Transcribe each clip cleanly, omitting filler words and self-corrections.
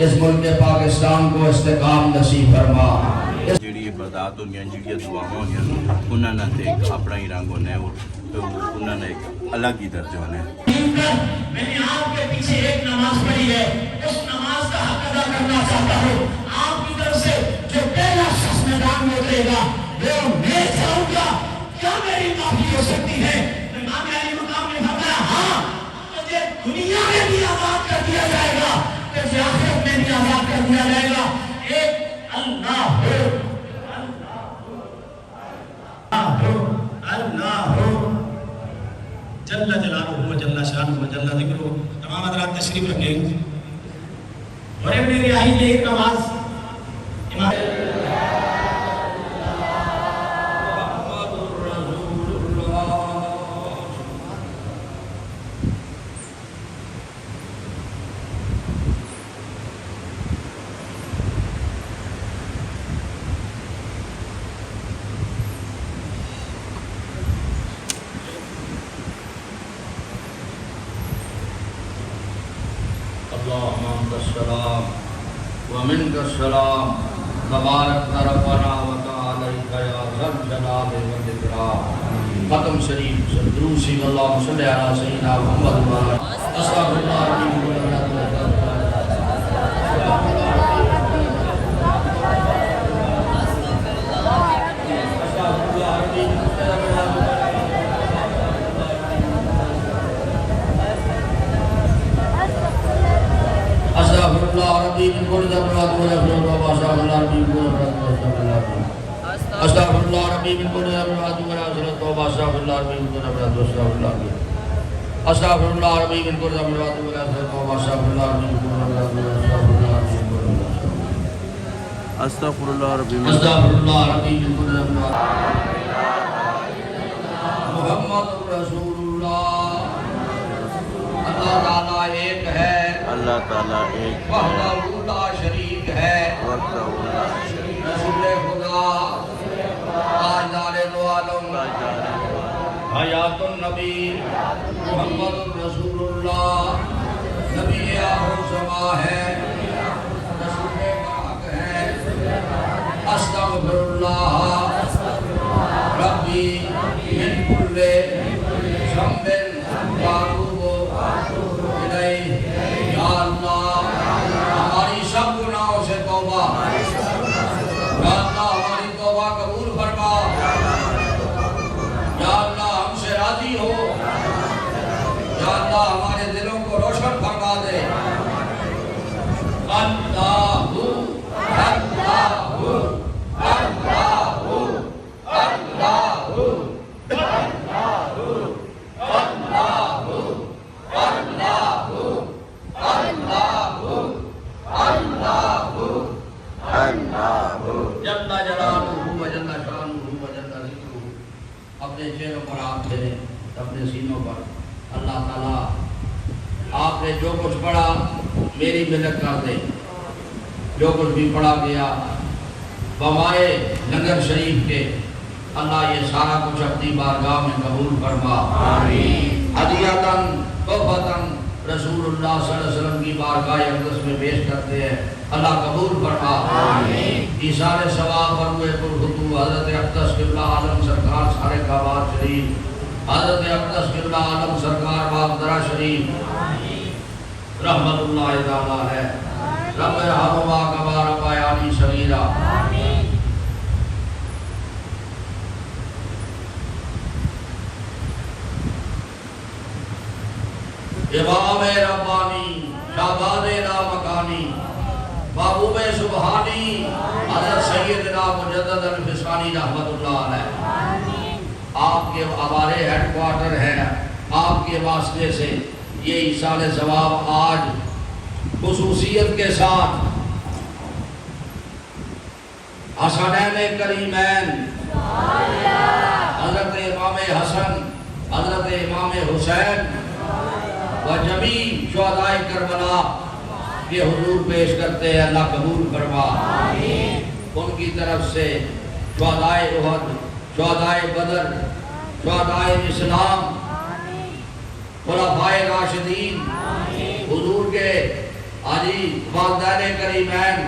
اس ملک پاکستان کو استحکام نصیب فرما۔ جڑی عبادات ہوندیاں جڑیاں دعاواں ہوندیاں انہاں نے تے ایک اپنا ہی رنگ ہونا ہے اور انہاں نے ایک الگ ہی درجہ ہونا ہے۔ میں نے آپ کے پیچھے ایک نماز پڑھی ہے، اس نماز کا حق ادا کرنا چاہتا ہوں۔ آپ کی طرف سے جو پہلا شخص میدان میں اترے گا وہ میں چاہوں گا کیا میری معافی ہو سکتی ہے؟ امام علی مقام نے فرمایا ہاں مجھے دنیا میں بھی آزاد کر دیا جائے گا پھر آخرت میں بھی آزاد کر دیا جائے گا۔ ایک اللہ ہو، اللہ ہو جل جلالہ و جل شانہ و جل ذکرہ۔ تمام حضرات تشریف رکھیں اور ابن ریاحی نے ایک نماز امام اللہم انت السلام ومنک السلام تبارک ربنا وتعالیک یا ذا الجلال والاکرام۔ ختم شریف درود سی اللہم صلی علی سیدنا محمد و علی استغفر اللہ العظیم استغفر اللہ ربی من کل ذنب واستغفر اللہ ربی من کل استغفر اللہ ربی من کل ذنب واستغفر اللہ ربی من کل استغفر اللہ ربی من کل ذنب واستغفر اللہ ربی من کل استغفر اللہ ربی استغفر اللہ ربی من کل ذنب محمد رسول اللہ۔ اللہ تعالیٰ ایک ہے، اللہ تعالیٰ ایک وحدہ لا شریک ہے، وحدہ لا شریک رسول خدا تاجدار دو عالم حیات النبی محمد رسول اللہ، نبی آخر الزماں ہے، رسول پاک ہے۔ استغفر اللہ ربی من کل ذنب واتوب الیہ۔ یا اللہ ہماری سب گناہوں سے توبہ، یا اللہ ہماری توبہ قبول فرما، یا اللہ ہم سے راضی ہو، یا اللہ ہمارے دلوں کو روشن فرما دے۔ اللہ اللہ جل جلالہ و جل شانہ و جل ذکرہ۔ اپنے چہروں پر ہاتھ پھیریں، اپنے سینوں پر۔ اللہ تعالیٰ آپ نے جو کچھ پڑھا میری مدد کر دے، جو کچھ بھی پڑھا گیا بوائے لنگر شریف کے، اللہ یہ سارا کچھ اپنی بارگاہ میں قبول فرما۔ آمین۔ ہدیۃً تحفۃً رسول اللہ صلی اللہ علیہ وسلم کی بارگاہ اقدس میں پیش کرتے ہیں، اللہ قبول فرما۔ آمین۔ ایثار ثواب پر ہوئے پرخطو حضرت اقدس قبلہ عالم سرکار سارے کعبات شریف، حضرت اقدس قبلہ عالم سرکار باقدرہ شریف رحمت اللہ تعالیٰ ہے۔ رب ارحمہما کما ربیانی صغیرا۔ امام ربانی شہباز لامکانی محبوب سبحانی حضرت سیدنا مجدد الفسانی رحمت اللہ علیہ، آپ کے ہمارے ہیڈ کوارٹر ہیں، آپ کے واسطے سے یہ ایصال ثواب آج خصوصیت کے ساتھ حسنین کریمین حضرت امام حسن، حضرت امام حسین و جمیع شہدائے کربلا کے حضور پیش کرتے ہیں، اللہ قبول فرما۔ ان کی طرف سے شہدائے احد، شہدائے بدر، شہدائے اسلام، خلفائے راشدین، حضور کے آجی والدین کریمین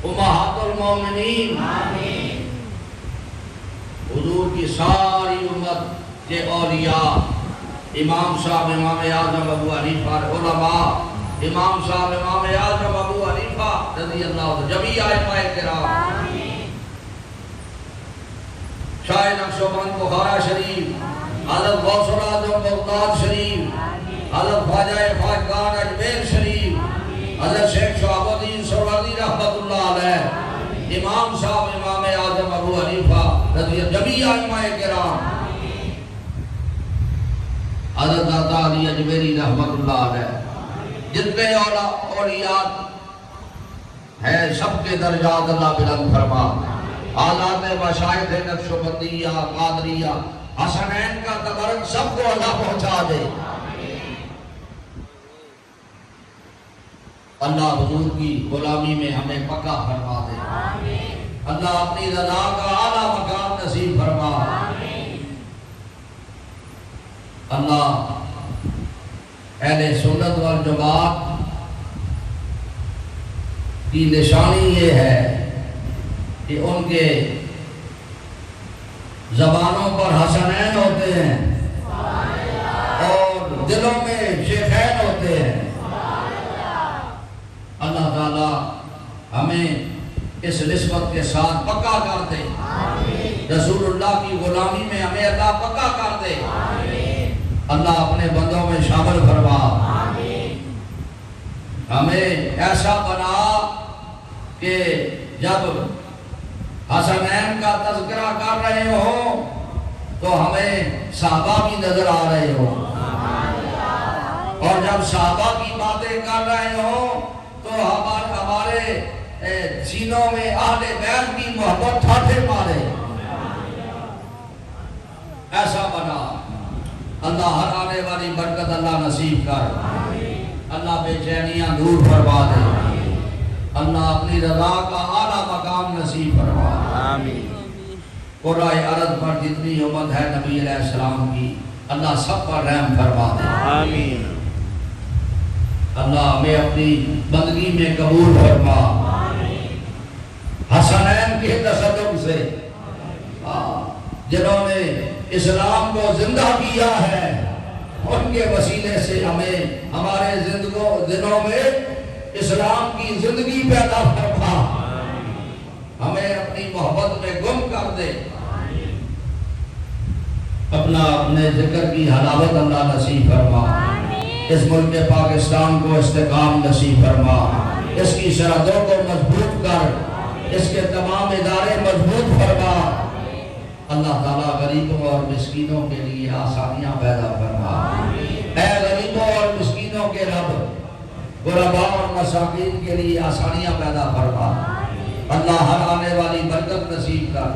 امہات المومنین حضور کی ساری امت کے اولیاء، امام صاحب امام اعظم ابو حنیفہ، علماء امام صاحب امام اعظم ابو حنیفہ رضی اللہ عنہ، جمیع ائمہ کرام، شاہ نقشبند بخارا شریف، حضرت غوث الاعظم بغداد شریف، حضرت خواجہ خواجگان اجمیر شریف، حضرت شیخ شہاب الدین سہروردی رحمت اللہ علیہ، امام صاحب امام اعظم ابو حنیفہ رضی اللہ، جمیع ائمہ کرام، حضرت عطا علی اجمیری رحمت اللہ علیہ، جتنے اولیاء ہیں سب کے درجات اللہ بلند فرما، حالات مشائخ نقشبندیہ قادریہ حسنین کا تبرک سب کو اللہ پہنچا دے، اللہ حضور کی غلامی میں ہمیں پکا فرما دے، اللہ اپنی رضا کا اعلیٰ مقام نصیب فرما، اللہ اہل سنت والجماعت کی نشانی یہ ہے کہ ان کے زبانوں پر حسنین ہوتے ہیں اور دلوں میں شیخین ہوتے ہیں، اللہ تعالی ہمیں اس نسبت کے ساتھ پکا کر دے، رسول اللہ کی غلامی میں ہمیں اللہ پکا کر دے، اللہ اپنے بندوں میں شامل فرما، ہمیں ایسا بنا کہ جب حسنین کا تذکرہ کر رہے ہوں تو ہمیں صحابہ بھی نظر آ رہے ہوں، اور جب صحابہ کی باتیں کر رہے ہوں تو ہمارے سینوں میں اہل بیت کی محبت ٹھاٹھے مارے، ایسا بنا، اللہ ہر آنے والی برکت اللہ نصیب کر، اللہ بے چینیاں دور فرما دے، اللہ اپنی رضا کا اعلیٰ مقام نصیب فرما، قرآن عرض پر جتنی امت ہے نبی علیہ السلام کی، اللہ سب پر رحم فرما دے، اللہ ہمیں اپنی بندگی میں قبول فرما، حسنین کے تصدق سے جنہوں نے اسلام کو زندہ کیا ہے، ان کے وسیلے سے ہمیں ہمارے دنوں میں اسلام کی زندگی پیدا فرما، ہمیں اپنی محبت میں گم کر دے، اپنے ذکر کی حلاوت اللہ نصیب فرما، اس ملک پاکستان کو استحکام نصیب فرما، اس کی سرحدوں کو مضبوط کر، اس کے تمام ادارے مضبوط فرما، اللہ تعالیٰ غریبوں اور مسکینوں کے لیے آسانیاں پیدا فرما، اے غریبوں اور مسکینوں کے رب، غرباء اور مساکین کے لیے آسانیاں پیدا فرما، اللہ ہر آنے والی برکت نصیب کر،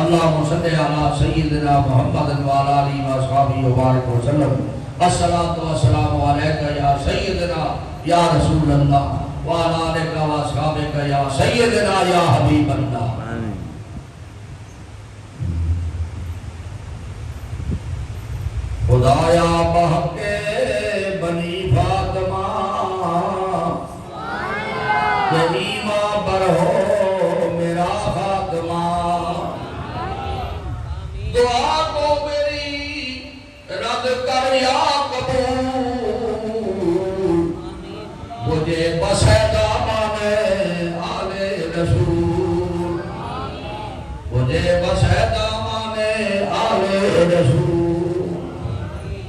اللہم صلی علی سیدنا محمد وعلی آلہ وصحبہ وبارک وسلم، الصلاۃ والسلام علیکہ یا سیدنا یا رسول اللہ وعلی آلہ وصحبہ یا سیدنا یا حبیب اللہ۔ خدایا بحق بنی فاطمہ تیری ماں پر ہو میرا خاتمہ، دعا کو میری رد کر یا قبول، مجھے بس ہے دامن آل رسول، مجھے بس ہے دامن آل رسول،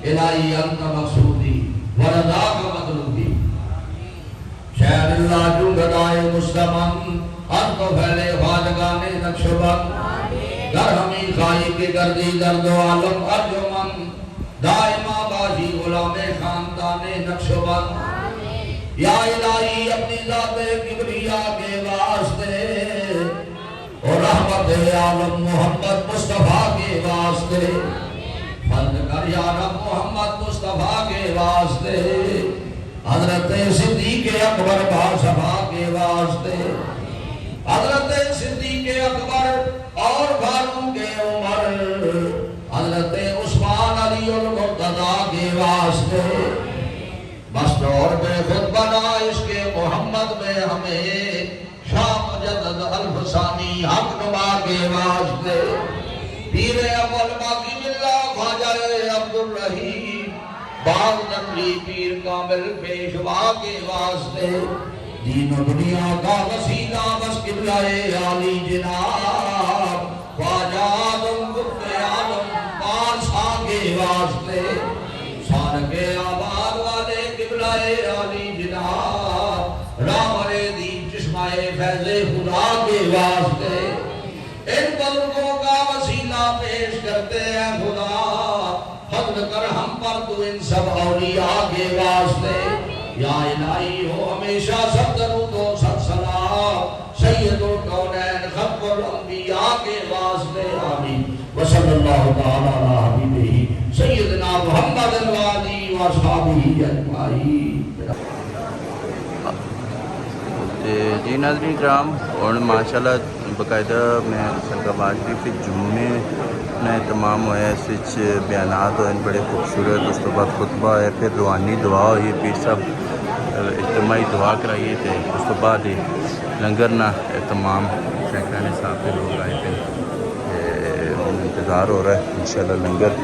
الہی انت مقصودی ورضا کا مطلوبی، شہر اللہ جو گدائے مستمن، انت پھیلے خواجگان نقشبند، گر ہمیں خائی کے گردی درد و عالم ارجمن، دائمہ باشی غلام خاندان نقشبند، یا الہی اپنی ذات کبریاء کے واسطے اور رحمت عالم محمد مصطفیٰ کے واسطے، فرض کر یا رب محمد مصطفیٰ کے واسطے، حضرت صدیق اکبر باشفا کے واسطے، حضرت صدیق اکبر اور فاروق عمر، حضرت عثمان علی المرتضیٰ کے واسطے، بس دور پہ خود ربنا عشق محمد میں ہمیں شاہ مجدد الفسانی حق نما کے واسطے پیر اول باقی ملا خواجہ عبدالرحیم باغ نقلی پیر کامل پیشوا کے واسطے دین و دنیا کا وسیلہ بس قبلہ عالی جناب خواجہ آدم قطب عالم پارسا کے واسطے سارک آباد والے قبلہ عالی جناب راور دین چشمہ فیض خدا کے واسطے ان بزرگوں کا وسیلہ پیش کرتے ہیں خدا فضل کر ہم پر تو ان سب اولیاء کے واسطے یا الہی ہو ہمیشہ سب درود و سب سلام سید الکونین خلق الانبیاء کے واسطے آمین وصلی اللہ تعالی علی حبیبہ سیدنا محمد الوالی و اصحابہ اجمعین۔ جی ناظرین کرام اور ماشاءاللہ باقاعدہ میں سنگاباد شریف جمعے نے تمام ہوا اس بیانات ہوئے بڑے خوبصورت، اس کے بعد خطبہ ہے، پھر روحانی دعا ہوئی، پیر صاحب اجتماعی دعا کرائیے تھے، اس کے بعد لنگر نہ تمام شیخان صاحب کے لوگ آئے تھے، انتظار ہو رہا ہے انشاءاللہ لنگر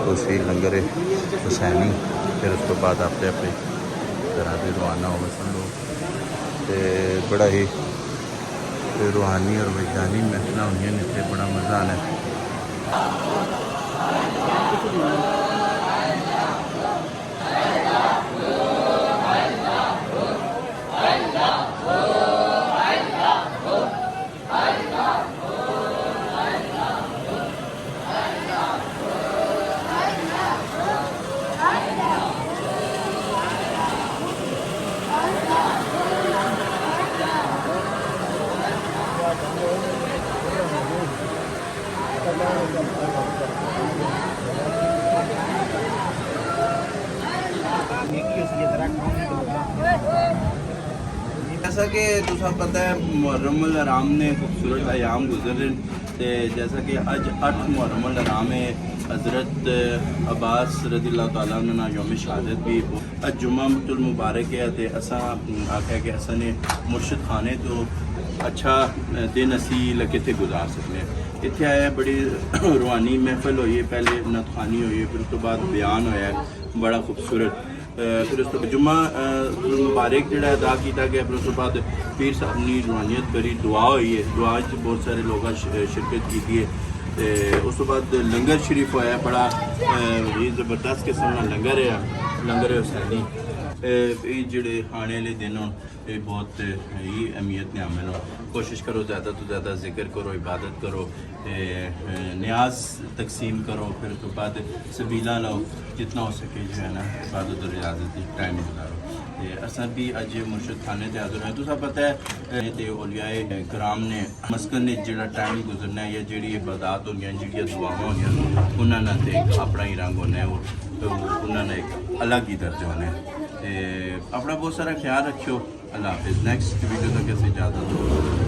توسیع لنگر حسینی، پھر اس کے بعد اپنے اپنے طرح سے روانہ ہو سن لوگ بڑا ہی روحانی اور وجدانی محفل ہوئی نے، بڑا مزہ آنا ہے۔ جیسا کہ تسا پتہ ہے محرم الحرام نے خوبصورت ایام گزر رہے، جیسا کہ اج 8 محرم الحرام ہے، حضرت عباس رضی اللہ تعالیٰ عنہ یوم شہادت بھی اج جمعہ المبارک ہے، تے اساں آکھیا کہ اساں نے مرشد خانے تو اچھا دن اسی لگے تھے گزار سکنے۔ اتنے آیا بڑی روحانی محفل ہوئی ہے، پہلے نعت خوانی ہوئی ہے، پھر اس کے بعد بیان ہوا ہے بڑا خوبصورت، پھر اس کے بعد جمعہ مبارک جڑا ادا کیتا گیا، پھر اس کے بعد پیر صاحب نے روحانیت بری دعا ہوئی ہے، دعا بہت سارے لوگ شرکت کی ہے، اس کے بعد لنگر شریف ہوا ہے، بڑا زبردست قسم کا لنگر ہے، لنگر حسینی۔ یہ جڑے آنے والے دن ہوں یہ بہت ہی اہمیت نے عامل ہوں، کوشش کرو زیادہ تو زیادہ ذکر کرو، عبادت کرو، نیاز تقسیم کرو، پھر اس کے بعد سبیلہ لاؤ، جتنا ہو سکے جو ہے نا عبادت اور ریاضت ٹائم گزارو۔ اصل بھی اج مرشد خانے تے حاضر ہیں، تو سب پتہ ہے تے اولیاء کرام نے مسکن نے جڑا ٹائم گزرنا ہے یا جڑی عبادات ہونی ہیں، جڑی دعاواں ہونی ہیں، انہاں نے تے اپنا ہی رنگ ہونا ہے، انہاں نے ایک الگ ہی درجہ ہونا ہے۔ اپنا بہت سارا خیال رکھو، اللہ حافظ۔ نیکسٹ ویڈیو تک ایسے اجازت دو۔